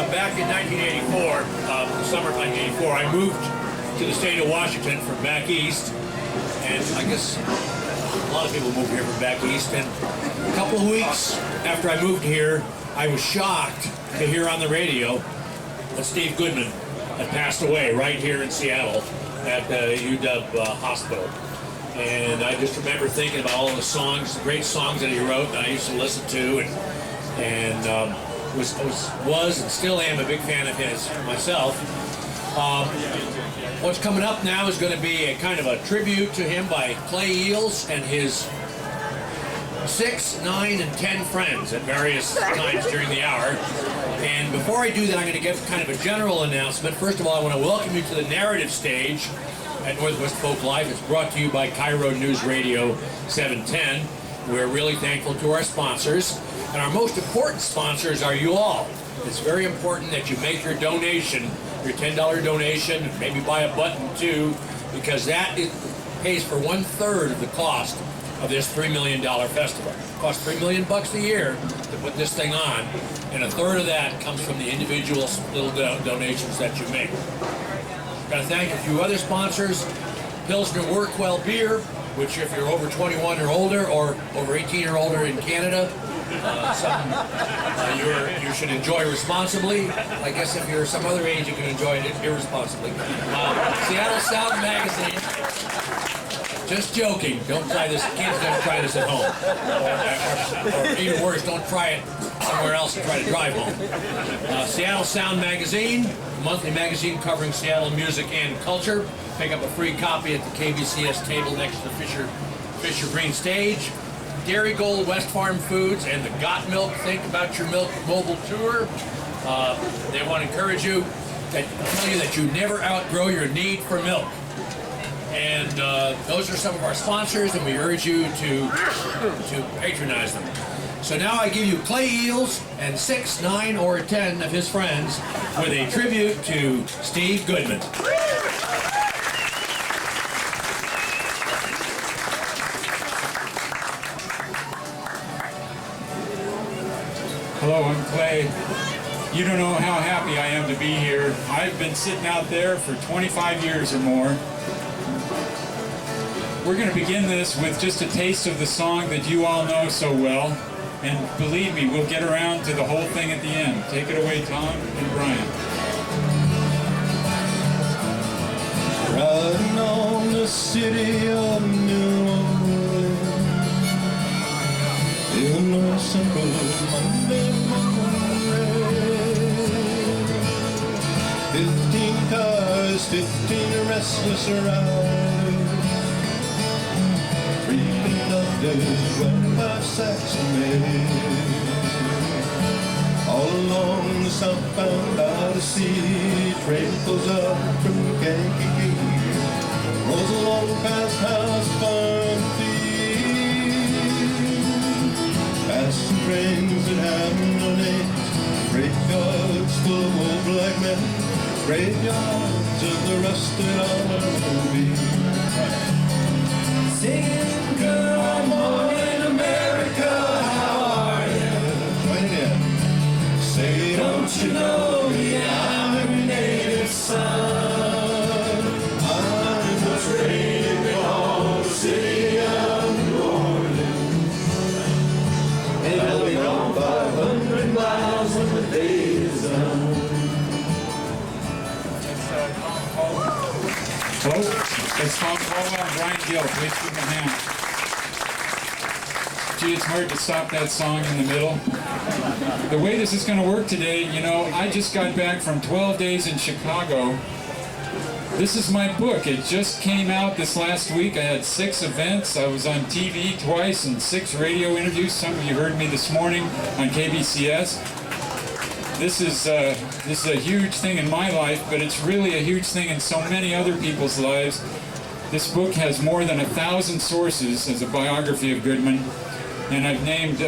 Back in 1984, the summer of 1984, I moved to the state of Washington from back east, and I guess a lot of people move here from back east, and a couple of weeks after I moved here, I was shocked to hear on the radio that Steve Goodman had passed away right here in Seattle at the UW hospital. And I just remember thinking about all the songs, the great songs that he wrote that I used to listen to, and was and still am a big fan of his myself. What's coming up now is going to be a kind of a tribute to him by Clay Eals and his 6, 9, and 10 friends at various times during the hour. And before I do that, I'm going to give kind of a general announcement. First of all, I want to welcome you to the narrative stage at Northwest Folklife. It's brought to you by Cairo News Radio 710. We're really thankful to our sponsors. And our most important sponsors are you all. It's very important that you make your donation, your $10 donation, maybe buy a button too, because that pays for 1/3 of the cost of this $3 million festival. It costs $3 million a year to put this thing on, and 1/3 of that comes from the individual little donations that you make. Got to thank a few other sponsors. Pilsner Workwell Beer, which if you're over 21 or older, or over 18 or older in Canada, you should enjoy responsibly. I guess if you're some other age, you can enjoy it irresponsibly. Seattle Sound Magazine. Just joking. Don't try this. Kids, don't try this at home. Or even worse, don't try it somewhere else and try to drive home. Seattle Sound Magazine, a monthly magazine covering Seattle music and culture. Pick up a free copy at the KBCS table next to the Fisher Green stage. Dairy Gold, West Farm Foods, and the Got Milk Think About Your Milk mobile tour. They want to encourage you, tell you that you never outgrow your need for milk. And those are some of our sponsors, and we urge you to patronize them. So now I give you Clay Eals and 6, 9, or 10 of his friends with a tribute to Steve Goodman. Hello, I'm Clay. You don't know how happy I am to be here. I've been sitting out there for 25 years or more. We're going to begin this with just a taste of the song that you all know so well. And believe me, we'll get around to the whole thing at the end. Take it away, Tom and Brian. Riding on the city of New Orleans in a simple Monday morning. 15 cars, 15 restless riders, 3 conductors, 12 sacks of mail. All along the southbound Odyssey, train pulls up from Kankakee, rolls along past house, farm, field, past some trains that have no names, graveyards full of old black men, graveyards of the rusted automobiles. Singing good morning America, how are you? Join it in. Say, don't you know I'm a native son? I'm the train they call the city of New Orleans, and I'll be gone 500 miles when the day is done. Hello, it's Tom Colwell and Brian Gill. Please give them a hand. Gee, it's hard to stop that song in the middle. The way this is going to work today, you know, I just got back from 12 days in Chicago. This is my book. It just came out this last week. I had 6 events. I was on TV twice and 6 radio interviews. Some of you heard me this morning on KBCS. This is a huge thing in my life, but it's really a huge thing in so many other people's lives. This book has more than 1,000 sources as a biography of Goodman, and I've named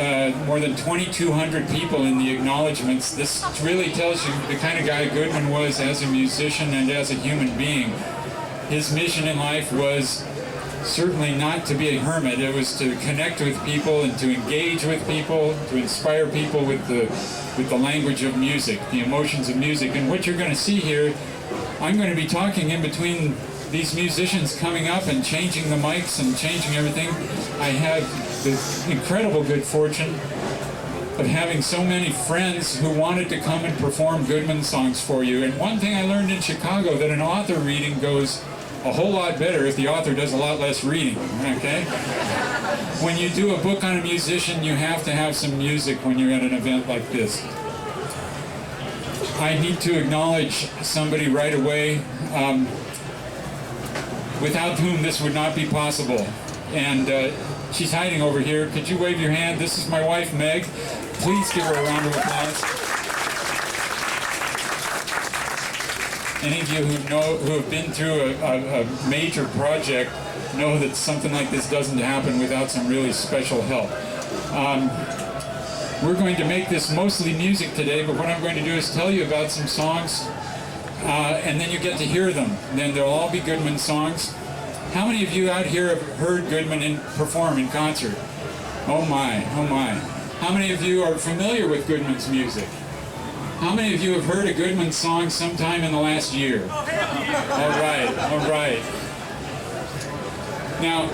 more than 2,200 people in the acknowledgments. This really tells you the kind of guy Goodman was as a musician and as a human being. His mission in life was certainly not to be a hermit. It was to connect with people and to engage with people, to inspire people with the language of music, the emotions of music. And what you're going to see here, I'm going to be talking in between these musicians coming up and changing the mics and changing everything. I have the incredible good fortune of having so many friends who wanted to come and perform Goodman songs for you. And one thing I learned in Chicago, that an author reading goes a whole lot better if the author does a lot less reading, okay? When you do a book on a musician, you have to have some music when you're at an event like this. I need to acknowledge somebody right away, without whom this would not be possible. And she's hiding over here. Could you wave your hand? This is my wife, Meg. Please give her a round of applause. Any of you who have been through a major project know that something like this doesn't happen without some really special help. We're going to make this mostly music today, but what I'm going to do is tell you about some songs, and then you get to hear them. Then they'll all be Goodman songs. How many of you out here have heard Goodman perform in concert? Oh my, oh my. How many of you are familiar with Goodman's music? How many of you have heard a Goodman song sometime in the last year? All right, all right. Now,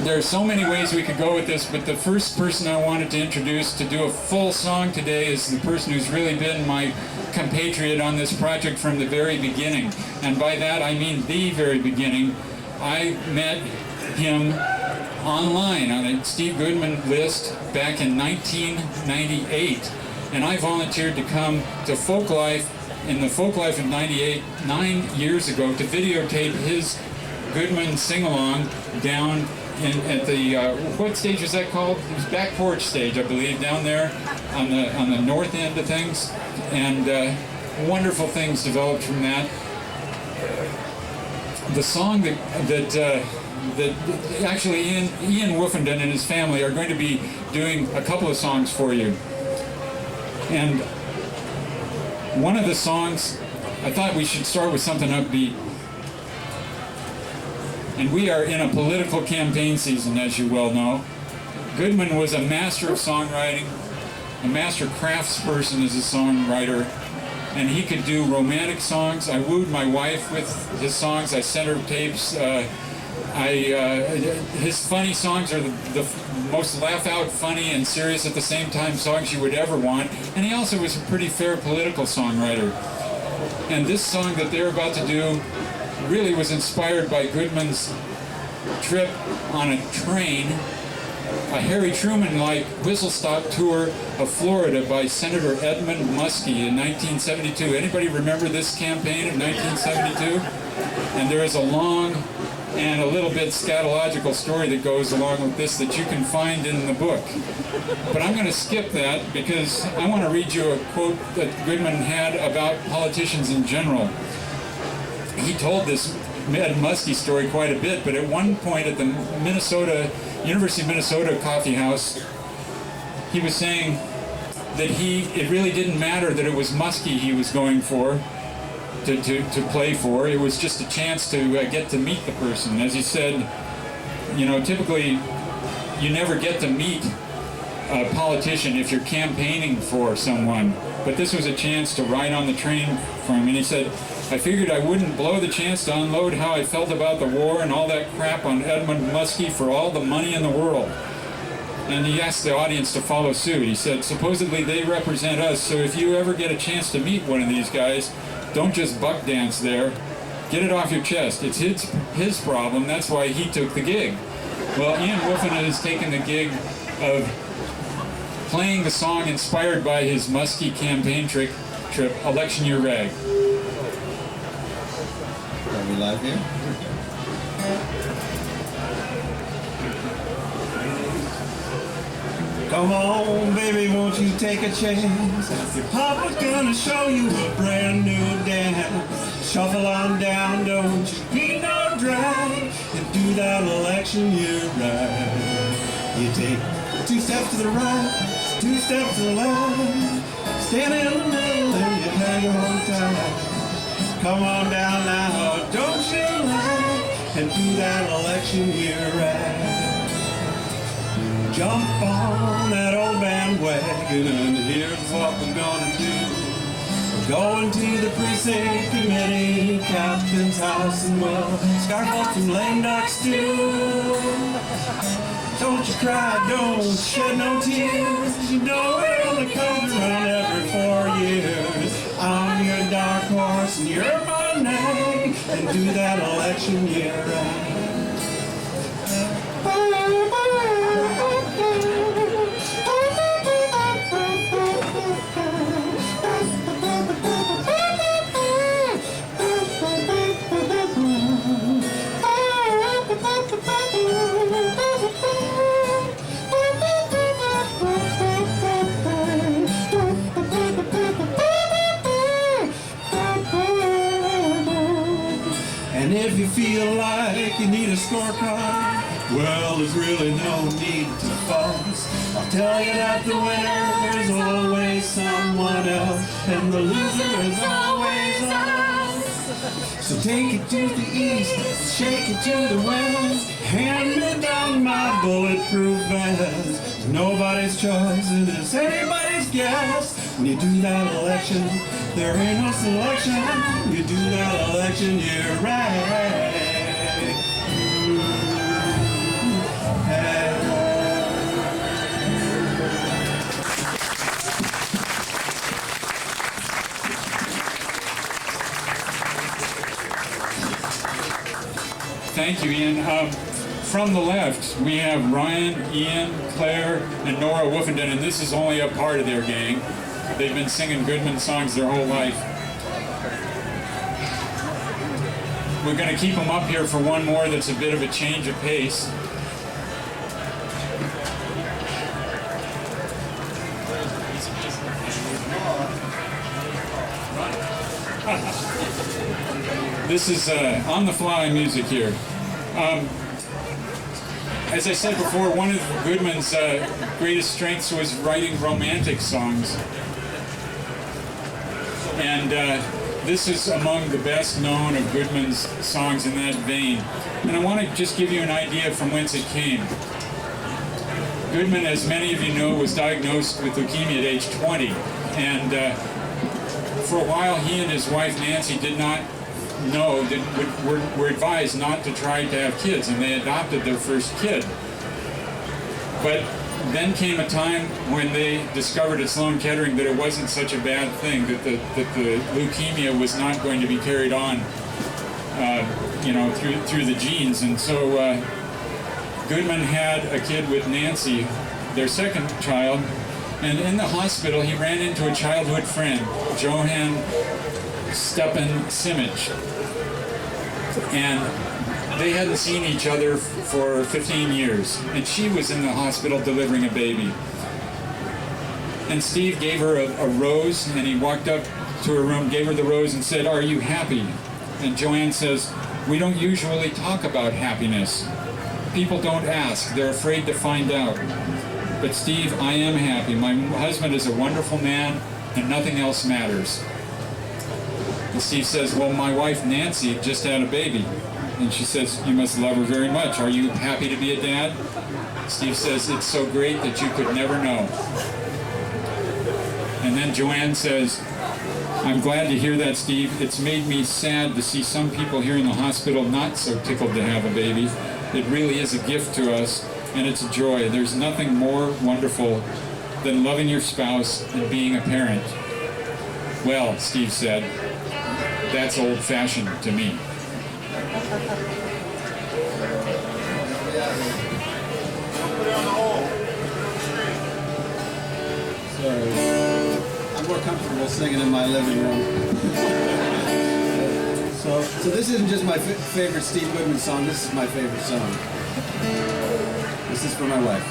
there are so many ways we could go with this, but the first person I wanted to introduce to do a full song today is the person who's really been my compatriot on this project from the very beginning. And by that I mean the very beginning. I met him online on a Steve Goodman list back in 1998, and I volunteered to come to Folklife in the Folklife of 98, 9 years ago, to videotape his Goodman sing-along down at the, what stage was that called? It was Back Porch Stage, I believe, down there on the north end of things, and wonderful things developed from that. The song that actually Ian Woofenden and his family are going to be doing a couple of songs for you. And one of the songs, I thought we should start with something upbeat. And we are in a political campaign season, as you well know. Goodman was a master of songwriting, a master craftsperson as a songwriter, and he could do romantic songs. I wooed my wife with his songs. I sent her tapes. His funny songs are the most laugh-out funny and serious at the same time songs you would ever want. And he also was a pretty fair political songwriter. And this song that they're about to do really was inspired by Goodman's trip on a train, a Harry Truman-like whistle-stop tour of Florida by Senator Edmund Muskie in 1972. Anybody remember this campaign of 1972? And there is a long and a little bit scatological story that goes along with this that you can find in the book. But I'm going to skip that because I want to read you a quote that Goodman had about politicians in general. He told this Ed Muskie story quite a bit, but at one point at the University of Minnesota coffee house, he was saying that it really didn't matter that it was Muskie he was going for, to play for. It was just a chance to get to meet the person. As he said, you know, typically you never get to meet a politician if you're campaigning for someone, but this was a chance to ride on the train for him. And he said, I figured I wouldn't blow the chance to unload how I felt about the war and all that crap on Edmund Muskie for all the money in the world. And he asked the audience to follow suit. He said, supposedly they represent us, so if you ever get a chance to meet one of these guys, don't just buck dance there. Get it off your chest. It's his problem. That's why he took the gig. Well, Ian Woofenden has taken the gig of playing the song inspired by his Muskie campaign trip, Election Year Rag. Are we live here? Come on, baby, won't you take a chance? Your papa's gonna show you a brand new dance. Shuffle on down, don't you be no drag, and do that election year right. You take 2 steps to the right, 2 steps to the left, stand in the middle and you hang on tight. Come on down now, don't you like and do that election year right. Jump on that old bandwagon, and here's what we're gonna do. We're going to the precinct committee, captain's house, and we'll scarf up some lame ducks too. Don't you cry, don't shed no tears. You know it only comes around every 4 years. I'm your dark horse and you're my name, and do that election year right. And if you feel like you need a scorecard, well, there's really no need to fuss. I'll tell you that the winner is always someone else, and the loser is always us. So take it to the east, shake it to the west, hand me down my bulletproof vest. Nobody's choice, it is anybody's guess. When you do that election, there ain't no selection. You do that election, you're right. Thank you, Ian. From the left, we have Ryan, Ian, Claire, and Nora Woofenden, and this is only a part of their gang. They've been singing Goodman songs their whole life. We're going to keep them up here for one more that's a bit of a change of pace. This is on-the-fly music here. As I said before, one of Goodman's greatest strengths was writing romantic songs. And this is among the best known of Goodman's songs in that vein. And I want to just give you an idea from whence it came. Goodman, as many of you know, was diagnosed with leukemia at age 20. And for a while, he and his wife, Nancy, did not know, were advised not to try to have kids, and they adopted their first kid. But then came a time when they discovered at Sloan Kettering that it wasn't such a bad thing, that the leukemia was not going to be carried on, through the genes. And so Goodman had a kid with Nancy, their second child, and in the hospital he ran into a childhood friend, Johann Stepan Simic, and they hadn't seen each other for 15 years, and she was in the hospital delivering a baby. And Steve gave her a rose, and he walked up to her room, gave her the rose, and said, "Are you happy?" And Joanne says, "We don't usually talk about happiness. People don't ask. They're afraid to find out. But Steve, I am happy. My husband is a wonderful man, and nothing else matters." And Steve says, "Well, my wife Nancy just had a baby." And she says, "You must love her very much. Are you happy to be a dad?" Steve says, "It's so great that you could never know." And then Joanne says, "I'm glad to hear that, Steve. It's made me sad to see some people here in the hospital not so tickled to have a baby. It really is a gift to us, and it's a joy. There's nothing more wonderful than loving your spouse and being a parent." "Well," Steve said, "that's old-fashioned to me." Sorry. I'm more comfortable singing in my living room. So this isn't just my favorite Steve Goodman song, this is my favorite song. This is for my wife.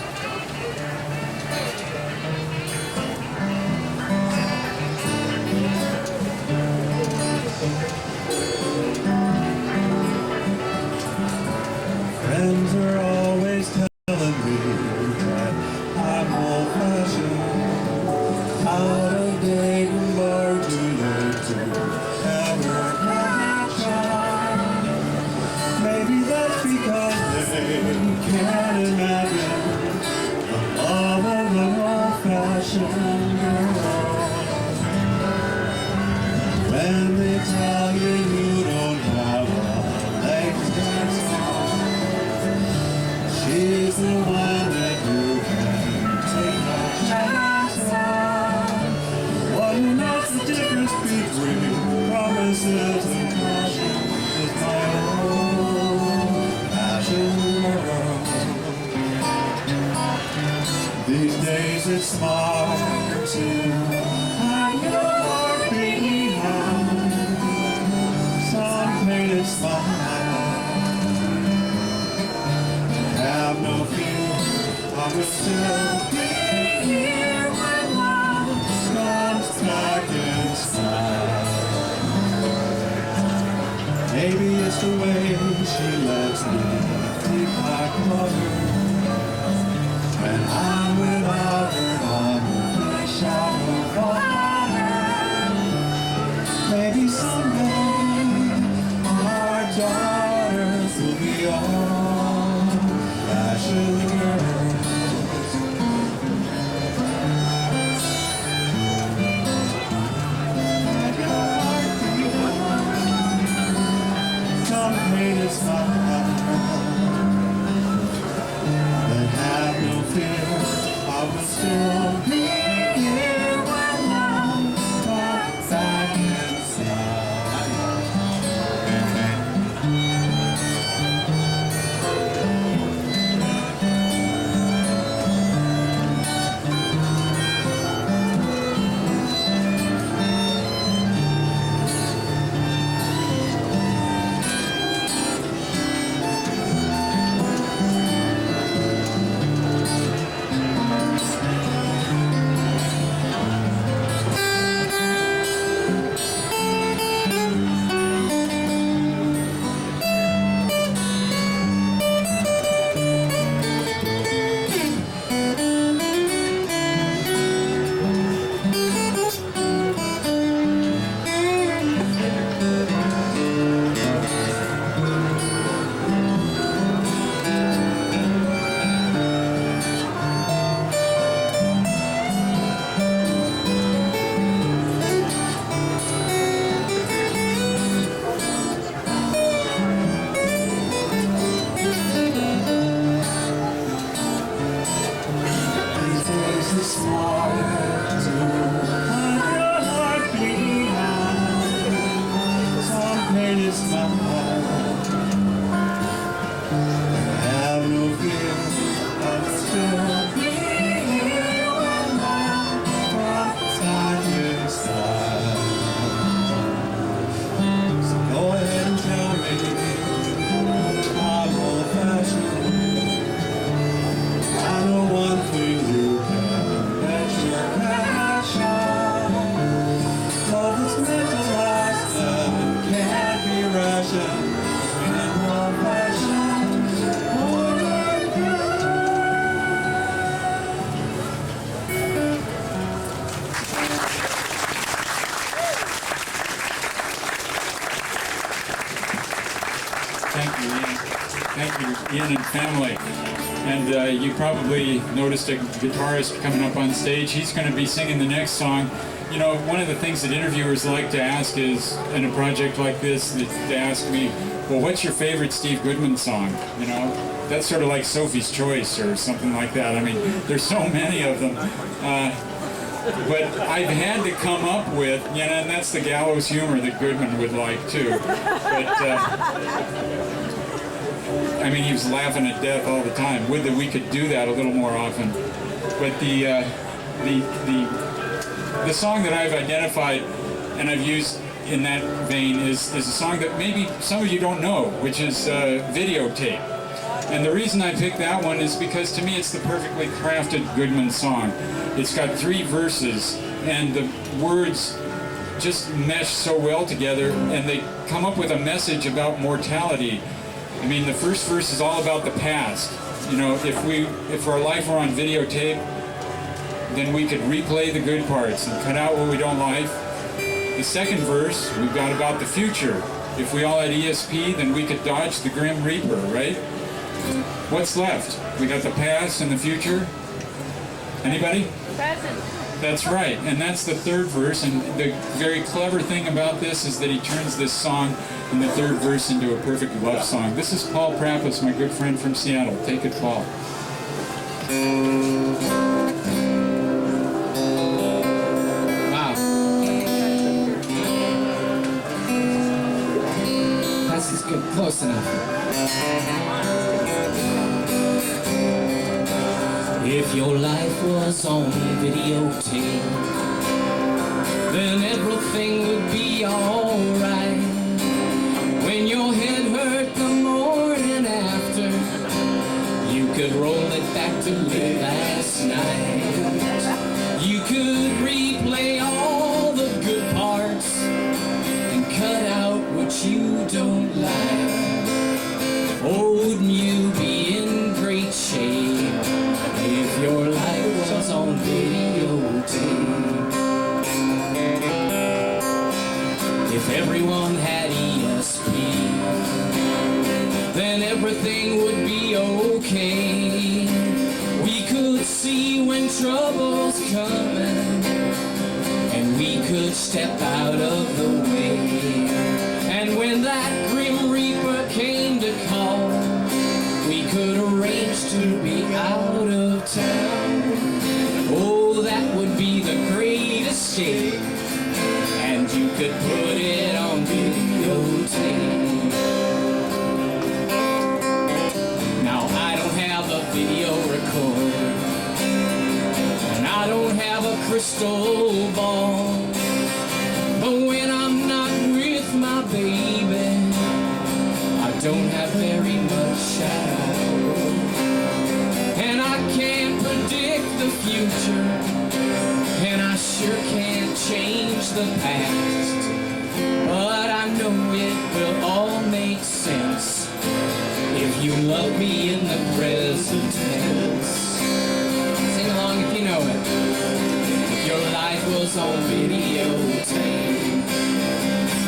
Friends are always telling me that I'm old-fashioned, out of date and bored, too late to ever catch on. Maybe When they tell you you don't have a leg to dance on, she's the one that you can take a chance on. One who knows the difference between promises and passion is my own passion girl. These days it's hard to hide your heart behind some painted smile. Have no fear, I will still be here when love comes back in style. Maybe it's the way she lets me think like mother. When I'm without her, I'm a shadow of water. Maybe someday our daughters will be all fashion girls. Let your heart beat. Some painted smile. Have no fear, I will still be here when love comes back inside. Ian and family. And you probably noticed a guitarist coming up on stage. He's going to be singing the next song. You know, one of the things that interviewers like to ask is, in a project like this, they ask me, well, what's your favorite Steve Goodman song? You know, that's sort of like Sophie's Choice or something like that. I mean, there's so many of them. But I've had to come up with, you know, and that's the gallows humor that Goodman would like too. But I mean, he was laughing at death all the time. Would that we could do that a little more often. But the song that I've identified and I've used in that vein is a song that maybe some of you don't know, which is Videotape. And the reason I picked that one is because to me it's the perfectly crafted Goodman song. It's got 3 verses and the words just mesh so well together and they come up with a message about mortality. I mean, the first verse is all about the past. You know, if our life were on videotape, then we could replay the good parts and cut out what we don't like. The second verse, we've got about the future. If we all had ESP, then we could dodge the Grim Reaper, right? What's left? We got the past and the future. Anybody? Present. That's right, and that's the third verse, and the very clever thing about this is that he turns this song in the third verse into a perfect love song. This is Paul Prappas, my good friend from Seattle. Take it, Paul. Wow. This is good, close enough. If your life was on videotape, then everything would be alright. When your head hurt the morning after, you could roll it back to late last night. You could replay all the good parts and cut out what you don't like. Oh, wouldn't you be in great shape if your life was on videotape? If everyone had ESP, then everything would be okay. We could see when trouble's coming, and we could step out of the way. And when that grim reaper came to call, we could arrange to be out of town. Oh, that would be the great escape, and you could put it on videotape. Now I don't have a video recorder, and I don't have a crystal ball, but when I'm not with my baby, I don't have very much at all. And I can't predict the future, and I sure can't change the past, but I know it will all make sense if you love me in the present tense. Sing along if you know it. If your life was on videotape,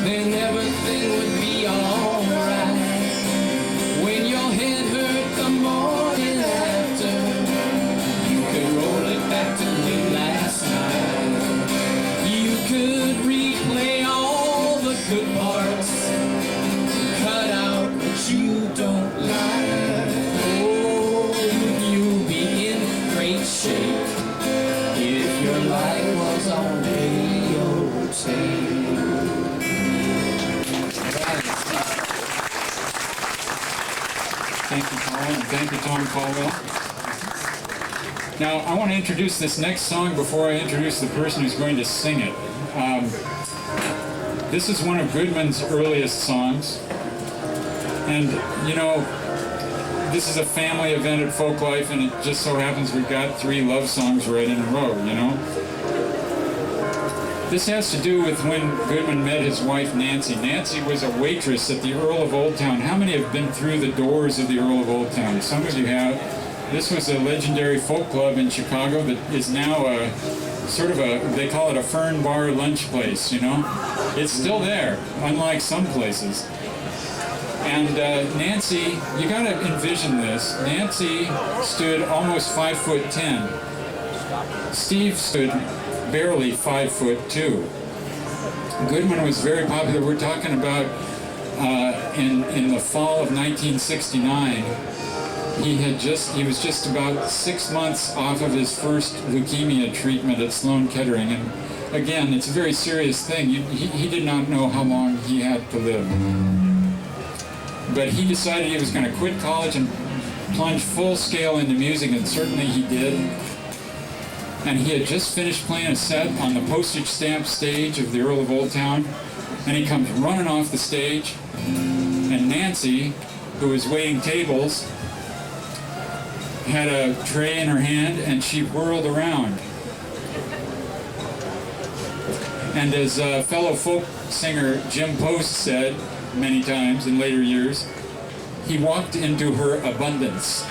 then everything would be alright. When your head hurt the morning after, you could roll it back to late last night. You could replay all the good parts, cut out what you don't like. Oh, you'll be in great shape if your life was on videotape. Thank you, Paul, and thank you, Tom Colwell. Now, I want to introduce this next song before I introduce the person who's going to sing it. This is one of Goodman's earliest songs. And, you know, this is a family event at Folklife, and it just so happens we've got 3 love songs right in a row, you know? This has to do with when Goodman met his wife, Nancy. Nancy was a waitress at the Earl of Old Town. How many have been through the doors of the Earl of Old Town? Some of you have. This was a legendary folk club in Chicago that is now a sort of a, they call it a fern bar lunch place, you know? It's still there, unlike some places. And Nancy, you gotta envision this. Nancy stood almost 5'10". Steve stood barely 5'2". Goodman was very popular. We're talking about in the fall of 1969. He was just about 6 months off of his first leukemia treatment at Sloan Kettering, and again, it's a very serious thing. He did not know how long he had to live, but he decided he was going to quit college and plunge full scale into music, and certainly he did. And he had just finished playing a set on the postage stamp stage of the Earl of Old Town, and he comes running off the stage, and Nancy, who was waiting tables, had a tray in her hand, and she whirled around. And as fellow folk singer Jim Post said many times in later years, he walked into her abundance.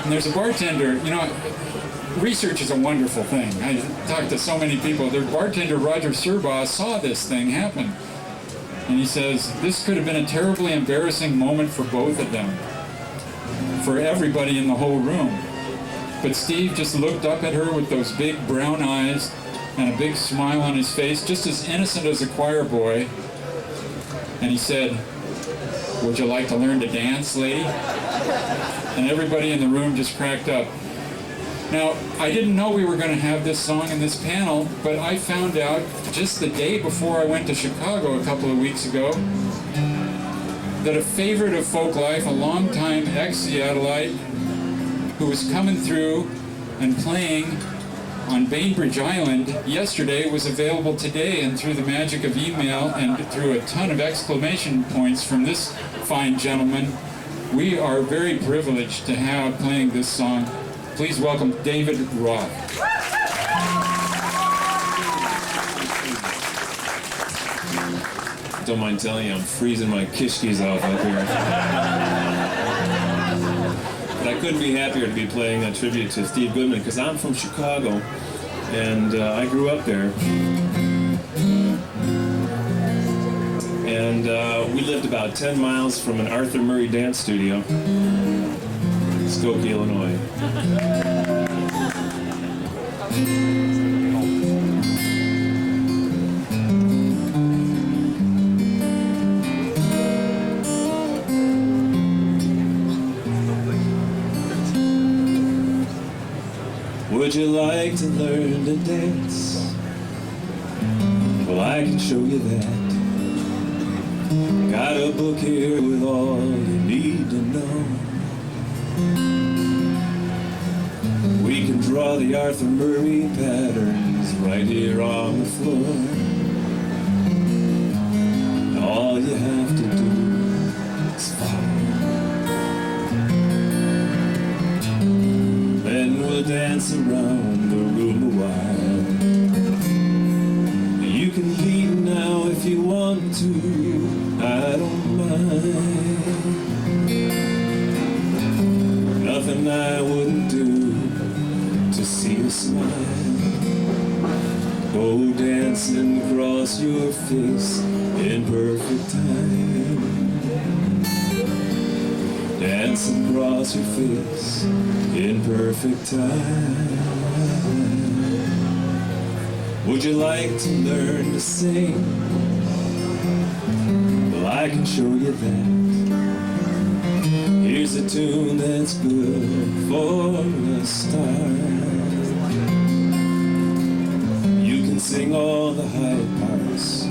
And there's a bartender, you know, research is a wonderful thing. I talked to so many people. The bartender, Roger Serbaugh, saw this thing happen. And he says, this could have been a terribly embarrassing moment for both of them, for everybody in the whole room. But Steve just looked up at her with those big brown eyes and a big smile on his face, just as innocent as a choir boy. And he said, "Would you like to learn to dance, lady?" And everybody in the room just cracked up. Now, I didn't know we were going to have this song in this panel, but I found out just the day before I went to Chicago a couple of weeks ago that a favorite of Folklife, a longtime ex-Seattleite, who was coming through and playing on Bainbridge Island yesterday, was available today, and through the magic of email and through a ton of exclamation points from this fine gentleman, we are very privileged to have playing this song. Please welcome David Roth. Don't mind telling you, I'm freezing my kishkis off up here. But I couldn't be happier to be playing a tribute to Steve Goodman, because I'm from Chicago, and I grew up there. And we lived about 10 miles from an Arthur Murray dance studio in Skokie, Illinois. Would you like to learn to dance? Well, I can show you that. Got a book here with all you need to know. We can draw the Arthur Murray patterns right here on the floor. All you have to do is follow. Then we'll dance around the room a while. You can leave now if you want to, I don't mind. Nothing I wouldn't do to see you smile. Go dancing across your face in perfect time. Dance across your face in perfect time. Would you like to learn to sing? Well, I can show you that. Here's a tune that's good for a start. You can sing all the high parts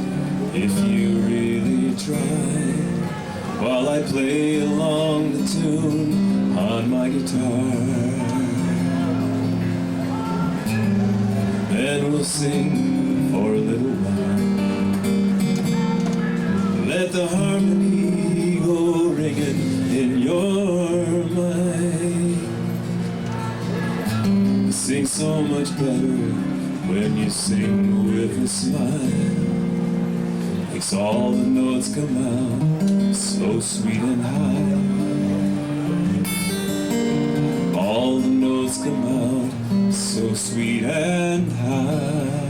if you really try, while I play along the tune on my guitar. Then we'll sing for a little while. Let the harmony go ringing in your mind. Sing so much better when you sing with a smile. Makes all the notes come out so sweet and high. All the notes come out so sweet and high.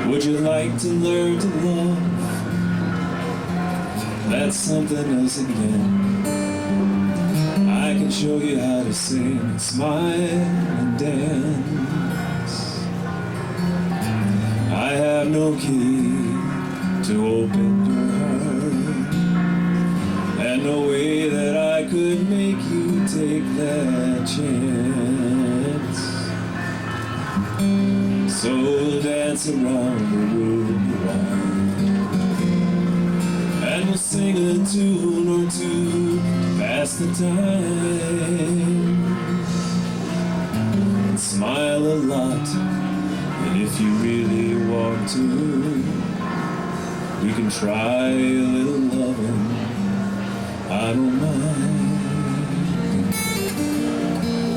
Would you like to learn to love? That's something else again. I can show you how to sing and smile and dance. I have no key to open your heart, and no way that I could make you take that chance. So we'll dance around the room a while, and we'll sing a tune or two, pass the time, and smile a lot. And if you really want to, we can try a little loving, I don't mind.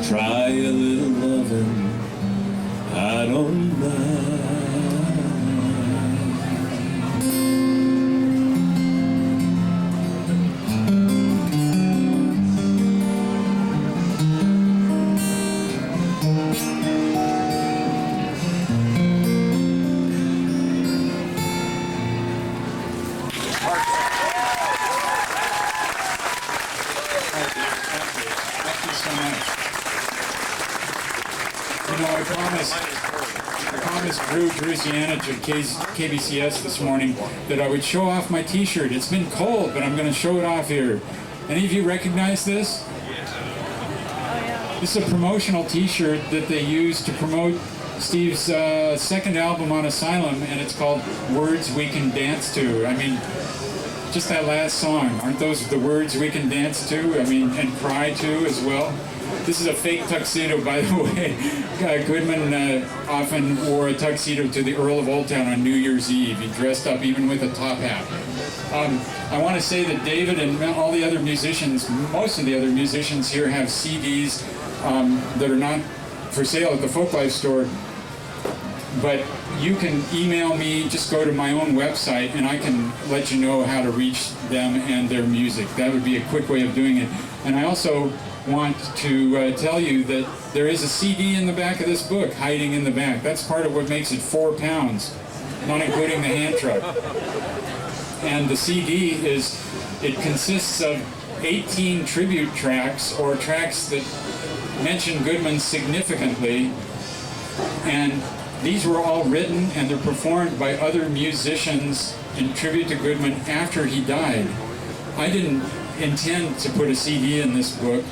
Try a little loving, I don't mind. I promised Drew Drusianich at KBCS this morning that I would show off my t-shirt. It's been cold, but I'm going to show it off here. Any of you recognize this? This is a promotional t-shirt that they use to promote Steve's second album on Asylum, and it's called Words We Can Dance To. I mean, just that last song, aren't those the words we can dance to? I mean, and cry to as well. This is a fake tuxedo, by the way. Goodman often wore a tuxedo to the Earl of Old Town on New Year's Eve. He dressed up even with a top hat. I want to say that David and all the other musicians, most of the other musicians here have CDs that are not for sale at the Folklife store. But you can email me, just go to my own website, and I can let you know how to reach them and their music. That would be a quick way of doing it. And I also want to tell you that there is a CD in the back of this book, hiding in the back. That's part of what makes it 4 pounds, not including the hand truck. And the CD it consists of 18 tribute tracks, or tracks that mention Goodman significantly. And these were all written and they're performed by other musicians in tribute to Goodman after he died. I didn't intend to put a CD in this book,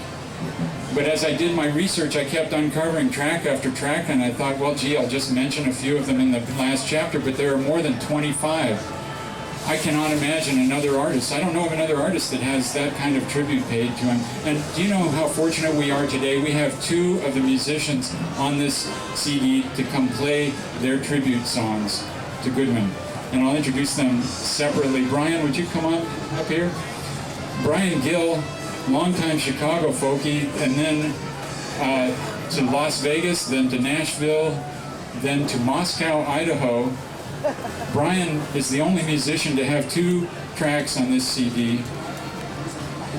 but as I did my research, I kept uncovering track after track, and I thought, well, gee, I'll just mention a few of them in the last chapter, but there are more than 25. I cannot imagine another artist. I don't know of another artist that has that kind of tribute paid to him. And do you know how fortunate we are today? We have 2 of the musicians on this CD to come play their tribute songs to Goodman. And I'll introduce them separately. Brian, would you come on up here? Brian Gill, longtime Chicago folkie, and then to Las Vegas, then to Nashville, then to Moscow, Idaho. Brian is the only musician to have 2 tracks on this CD.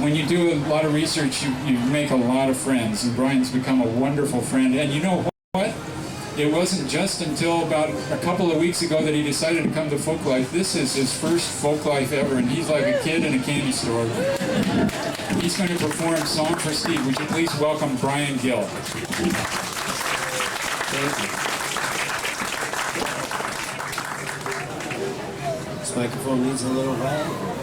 When you do a lot of research, you make a lot of friends, and Brian's become a wonderful friend. And you know what? It wasn't just until about a couple of weeks ago that he decided to come to Folklife. This is his first Folklife ever, and he's like a kid in a candy store. He's going to perform Song for Steve. Would you please welcome Brian Gill? Thank you. This microphone needs a little help.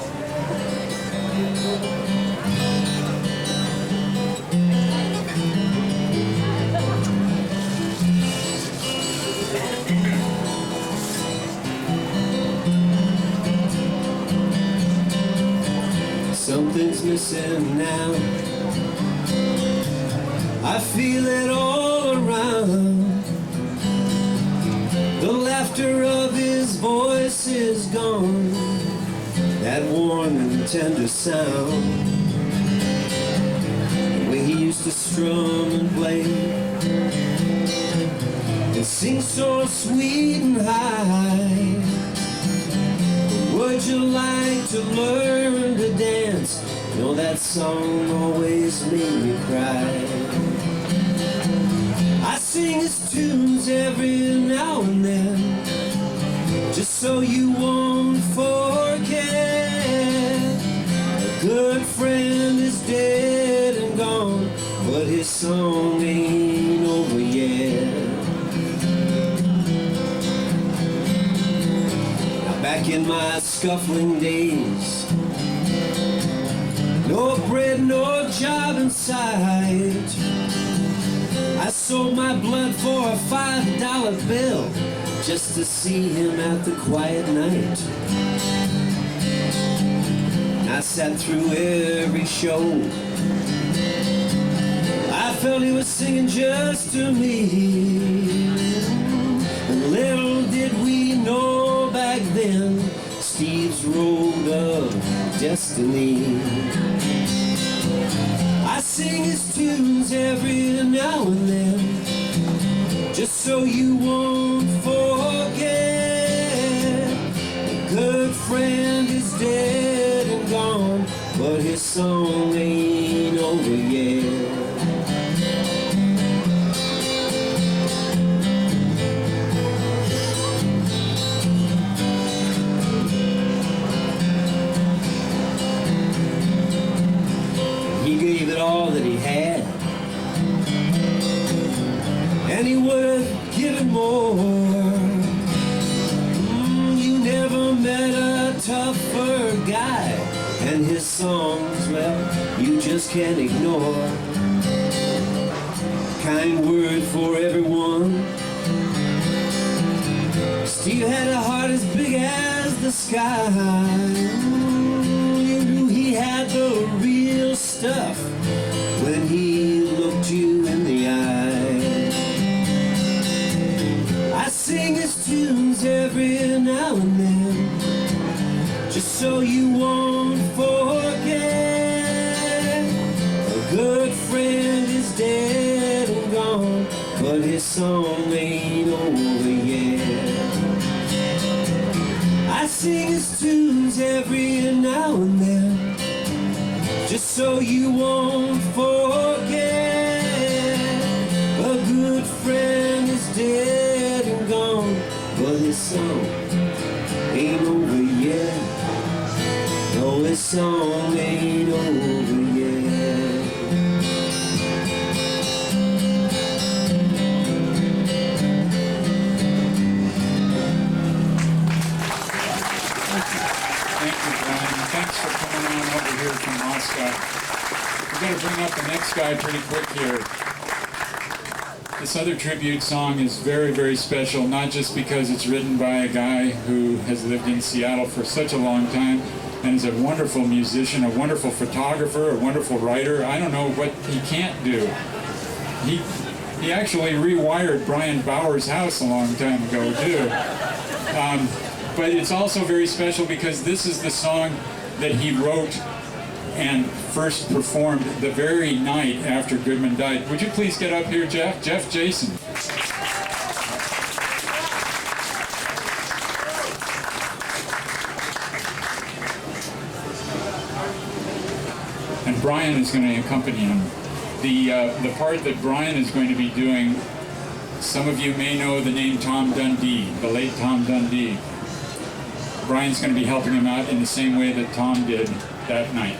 Something's missing now. I feel it all around. The laughter of his voice is gone, that warm and tender sound. The way he used to strum and play and sing so sweet and high. Would you like to learn to dance? You know that song always made me cry. I sing his tunes every now and then, just so you won't forget. A good friend is dead and gone, but his song ain't over yet. Now back in my scuffling days, No bread, no job in sight. I sold my blood for a $5 bill just to see him at the quiet night. I sat through every show. I felt he was singing just to me. And little did we know back then, Steve's road of destiny. I sing his tunes every now and then, just so you won't forget. A good friend is dead and gone, but his song ain't over yet. He gave it all that he had, and he would have given more. You never met a tougher guy, and his songs, well, you just can't ignore. Kind word for everyone. Steve had a heart as big as the sky. You knew he had the real stuff when he looked you in the eye. I sing his tunes every now and then, just so you won't forget. A good friend is dead and gone, but his song ain't over yet. I sing his tunes every now and then, just so you won't forget. A good friend is dead and gone, but his song ain't over yet. No, his song ain't over yet. Thank you, Brian. Thanks for coming on over here from Moscow. We're going to bring up the next guy pretty quick here. This other tribute song is very, very special, not just because it's written by a guy who has lived in Seattle for such a long time and is a wonderful musician, a wonderful photographer, a wonderful writer. I don't know what he can't do. He actually rewired Brian Bauer's house a long time ago, too. But it's also very special because this is the song that he wrote and first performed the very night after Goodman died. Would you please get up here, Jef? Jef Jaisun. And Brian is going to accompany him. The part that Brian is going to be doing, some of you may know the name Tom Dundee, the late Tom Dundee. Brian's going to be helping him out in the same way that Tom did that night.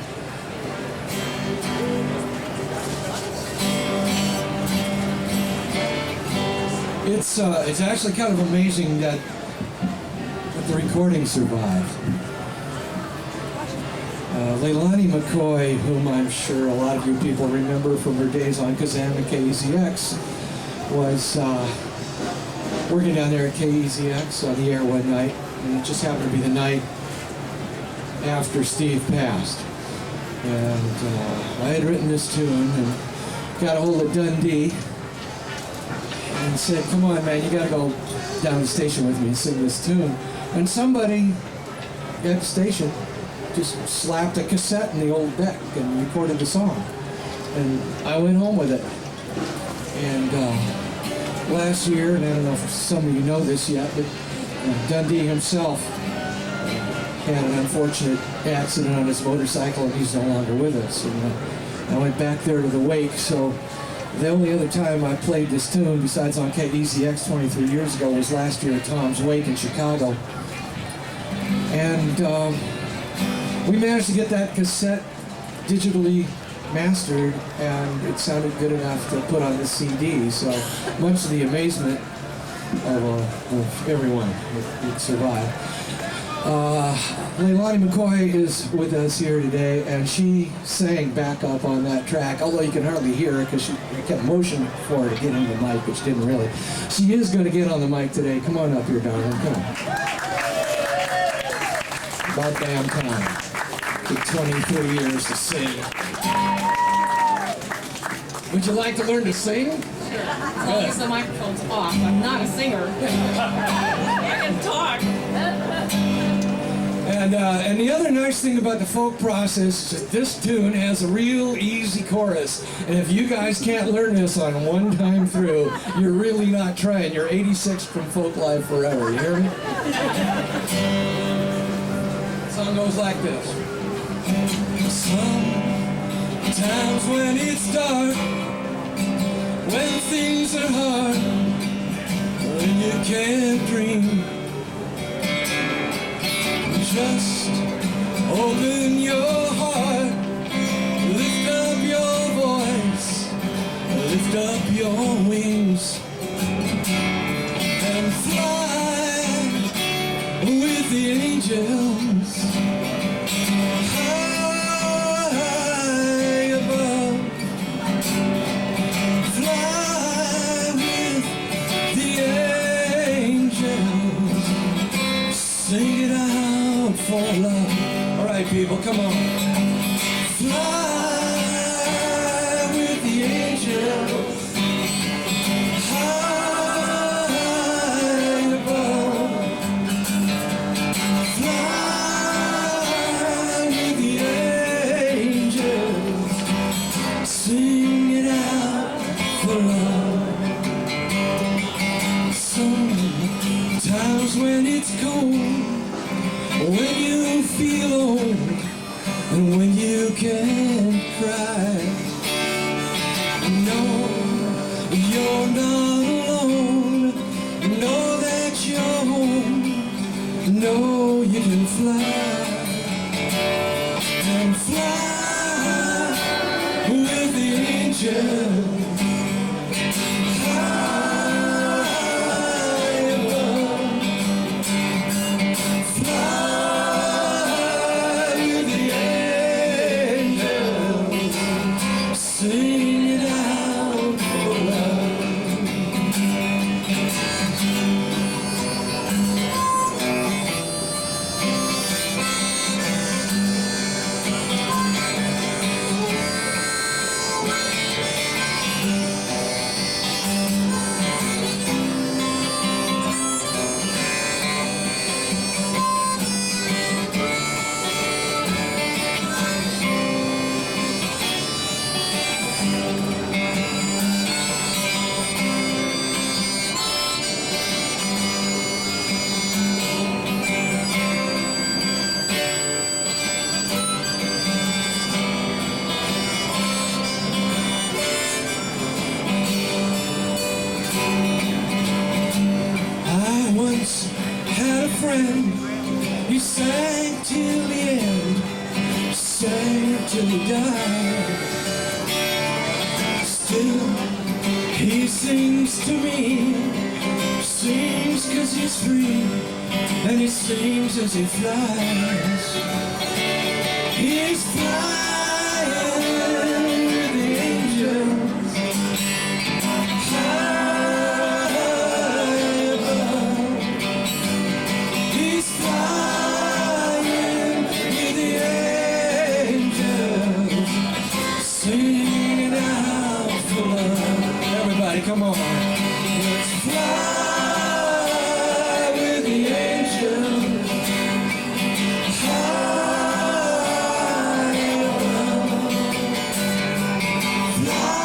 It's actually kind of amazing that the recording survived. Leilani McCoy, whom I'm sure a lot of you people remember from her days on Kazan and KEZX, was working down there at KEZX on the air one night, and it just happened to be the night after Steve passed. And I had written this tune and got a hold of Dundee and said, "Come on, man, you gotta go down to the station with me and sing this tune." And somebody at the station just slapped a cassette in the old deck and recorded the song. And I went home with it. And last year, and I don't know if some of you know this yet, but Dundee himself had an unfortunate accident on his motorcycle and he's no longer with us. And I went back there to the wake, so the only other time I played this tune, besides on KEZX 23 years ago, was last year at Tom's wake in Chicago. And we managed to get that cassette digitally mastered, and it sounded good enough to put on the CD. So much to the amazement of everyone, it survived. Leilani McCoy is with us here today, and she sang backup on that track, although you can hardly hear her because she kept motioning for her to get into the mic, which didn't really. She is going to get on the mic today. Come on up here, darling. Come on. About damn time. Took 23 years to sing. Would you like to learn to sing? As long as the microphone's off. I'm not a singer. I can talk. And the other nice thing about the folk process is that this tune has a real easy chorus. And if you guys can't learn this on one time through, you're really not trying. You're 86 from Folklife forever. You hear me? The song goes like this. Sometimes when it's dark, when things are hard, when you can't dream, just open your heart, lift up your voice, lift up your wings, and fly with the angels high above. Fly with the angels, sing it out for love. All right, people, come on. Fly with the angels high above. Fly with the angels, sing it out for love. Sometimes when it's cold, when you feel old, and when you can't cry, know you're not alone. Know that you're home. Know you can fly, and fly with the angels. He sang till the end, sang till he died. Still, he sings to me, sings 'cause he's free, and he sings as he flies. He's flying with the angels. Come on, let's fly with the angels high above. Fly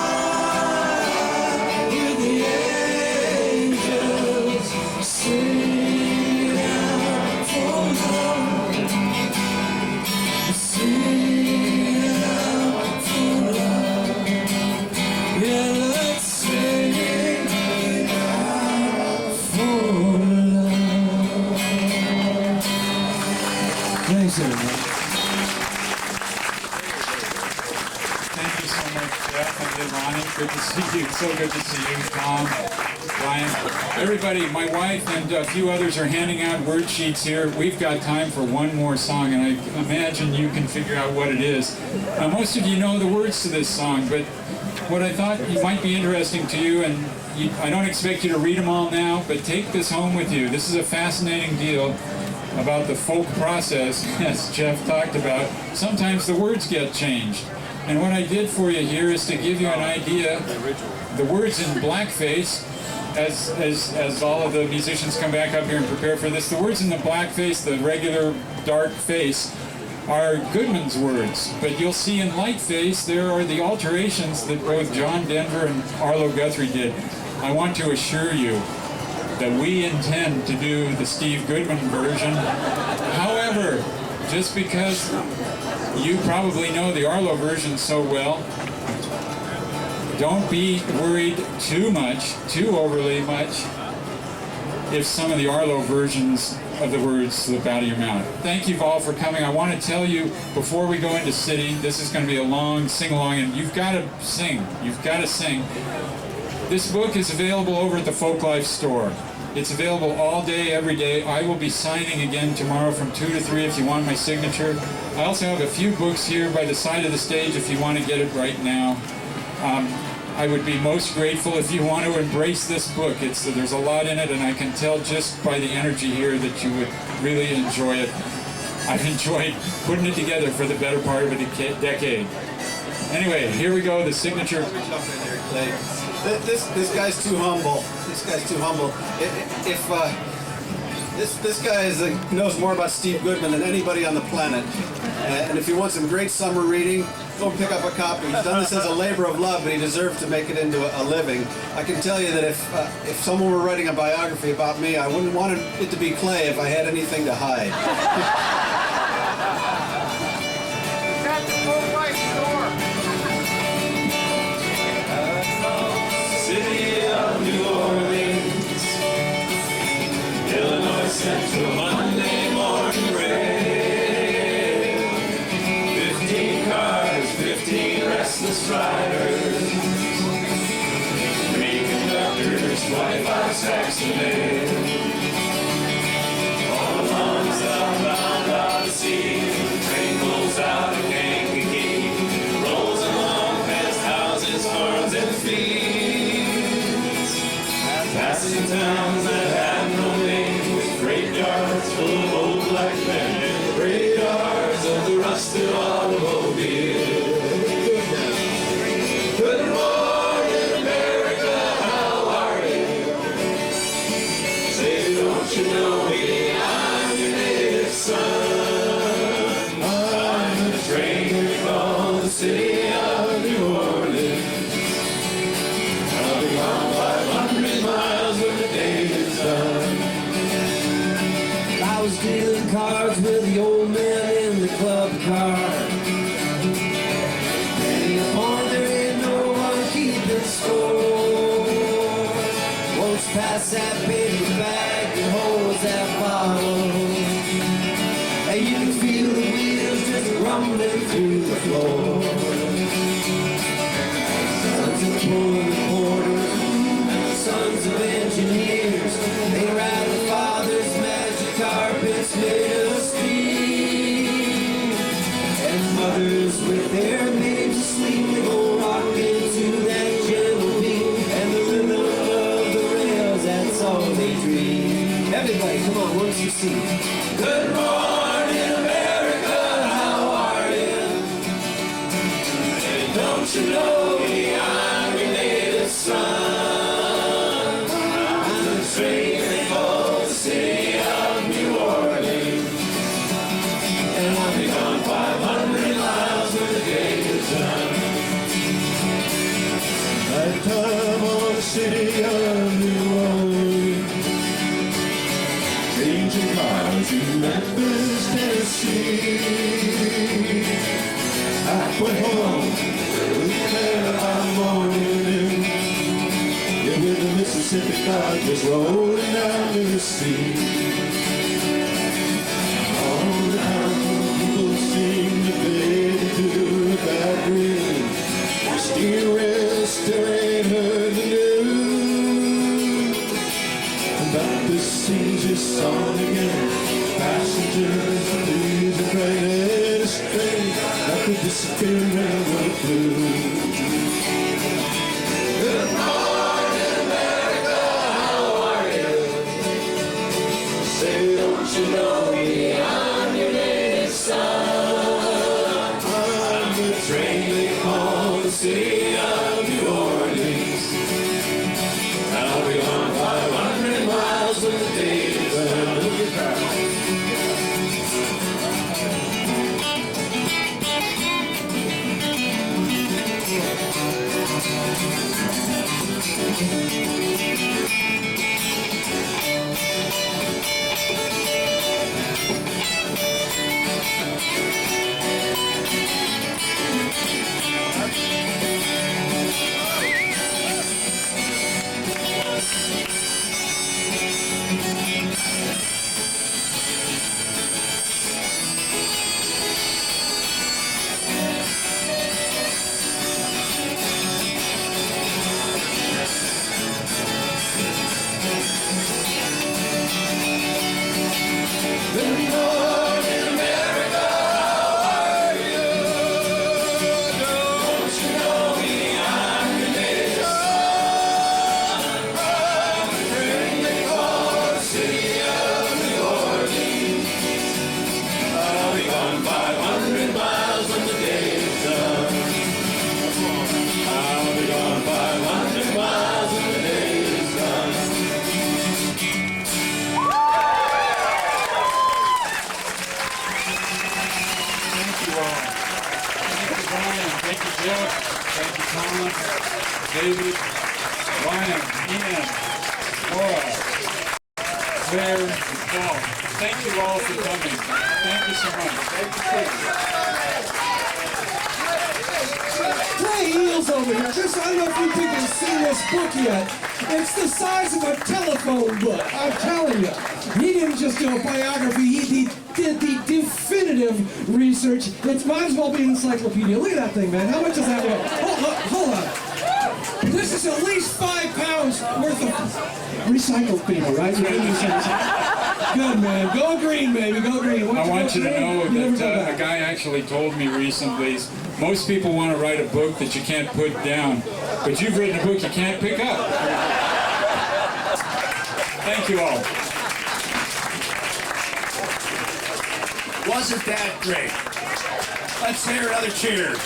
with the angels, sing out for love, sing out for love. Yeah, let's sing Thanks, everybody. Thank you so much, Jef and Leilani. Good to see you. So good to see you, Tom, Brian. Everybody, my wife and a few others are handing out word sheets here. We've got time for one more song, and I imagine you can figure out what it is. Now, most of you know the words to this song, but what I thought might be interesting to you, and I don't expect you to read them all now, but take this home with you. This is a fascinating deal about the folk process, as Jef talked about. Sometimes the words get changed. And what I did for you here is to give you an idea. The words in blackface, as all of the musicians come back up here and prepare for this, the words in the blackface, the regular dark face, are Goodman's words. But you'll see in light face, there are the alterations that both John Denver and Arlo Guthrie did. I want to assure you that we intend to do the Steve Goodman version. However, just because you probably know the Arlo version so well, don't be worried too overly much, if some of the Arlo versions of the words slip out of your mouth. Thank you all for coming. I want to tell you, before we go into sitting, this is going to be a long sing-along, and you've got to sing. You've got to sing. This book is available over at the Folklife store. It's available all day, every day. I will be signing again tomorrow from 2 to 3 if you want my signature. I also have a few books here by the side of the stage if you want to get it right now. I would be most grateful if you want to embrace this book. There's a lot in it, and I can tell just by the energy here that you would really enjoy it. I've enjoyed putting it together for the better part of a decade. Anyway, here we go, the signature. This guy's too humble. This guy's too humble. This guy knows more about Steve Goodman than anybody on the planet. And if you want some great summer reading, go and pick up a copy. He's done this as a labor of love, but he deserves to make it into a living. I can tell you that if someone were writing a biography about me, I wouldn't want it to be Clay if I had anything to hide. At the Folklife store. City of New Orleans, Illinois Central, Monday morning rain. 15 cars, 15 restless riders, 3 conductors, 25 stacks of mail. All along the southbound Odyssey, the train pulls out of Kankakee, rolls along past houses, farms, and fields, passing towns that have no name, with graveyards full of old black men, graveyards of the rusted automobile. Good morning, America, how are you? Say, don't you know me, I'm your native son. I'm the train we call the city of New Orleans. I'll be gone 500 miles when the day is done. I was dealing cards with the old man in the club car. Penny upon there ain't no one keeping score. Once past that baby bag that holds that bottle, and you can feel the wheels just rumbling through the floor. Sons of pulling porters, sons of engineers, they ride the father's magic carpets made of steel. And mothers with their maids asleep, they go rocking to that gentle beat. And the rhythm of the rails, that's all they dream. Everybody, come on, once you see. Good morning, America, how are you? And don't you know me, I'm your native son. I'm the train they call the city of New Orleans. And I'll be gone 500 miles when the day is done. Lifetime on the city of New Orleans, changing cars in Memphis, Tennessee. I went home with our morning, yeah, with the Mississippi cloud just rolling down to the sea. All down, people sing the baby to the bad dream. Steel rails still sings this song again. Passengers, please refrain. It's a train like a disappearing railroad blue. Good morning, America, how are you? Say, don't you know me? I'm your native son. I'm the train they call the city of New Orleans. I'll be gone 500 miles when the day is done. Look at that. David, Ryan, Ian, Laura, Claire, and Paul. Thank you all for coming. Thank you so much. Clay Eals over here. Just, I don't know if you people have seen this book yet. It's the size of a telephone book. I'm telling you. He didn't just do a biography. He did the definitive research. It might as well be an encyclopedia. Look at that thing, man. How much does that weigh? Hold on. This is at least 5 pounds worth of recycled paper, right? Good, man. Go green, baby. Go green. I want you to know that a guy actually told me recently, most people want to write a book that you can't put down, but you've written a book you can't pick up. Thank you all. Wasn't that great? Let's hear another cheer.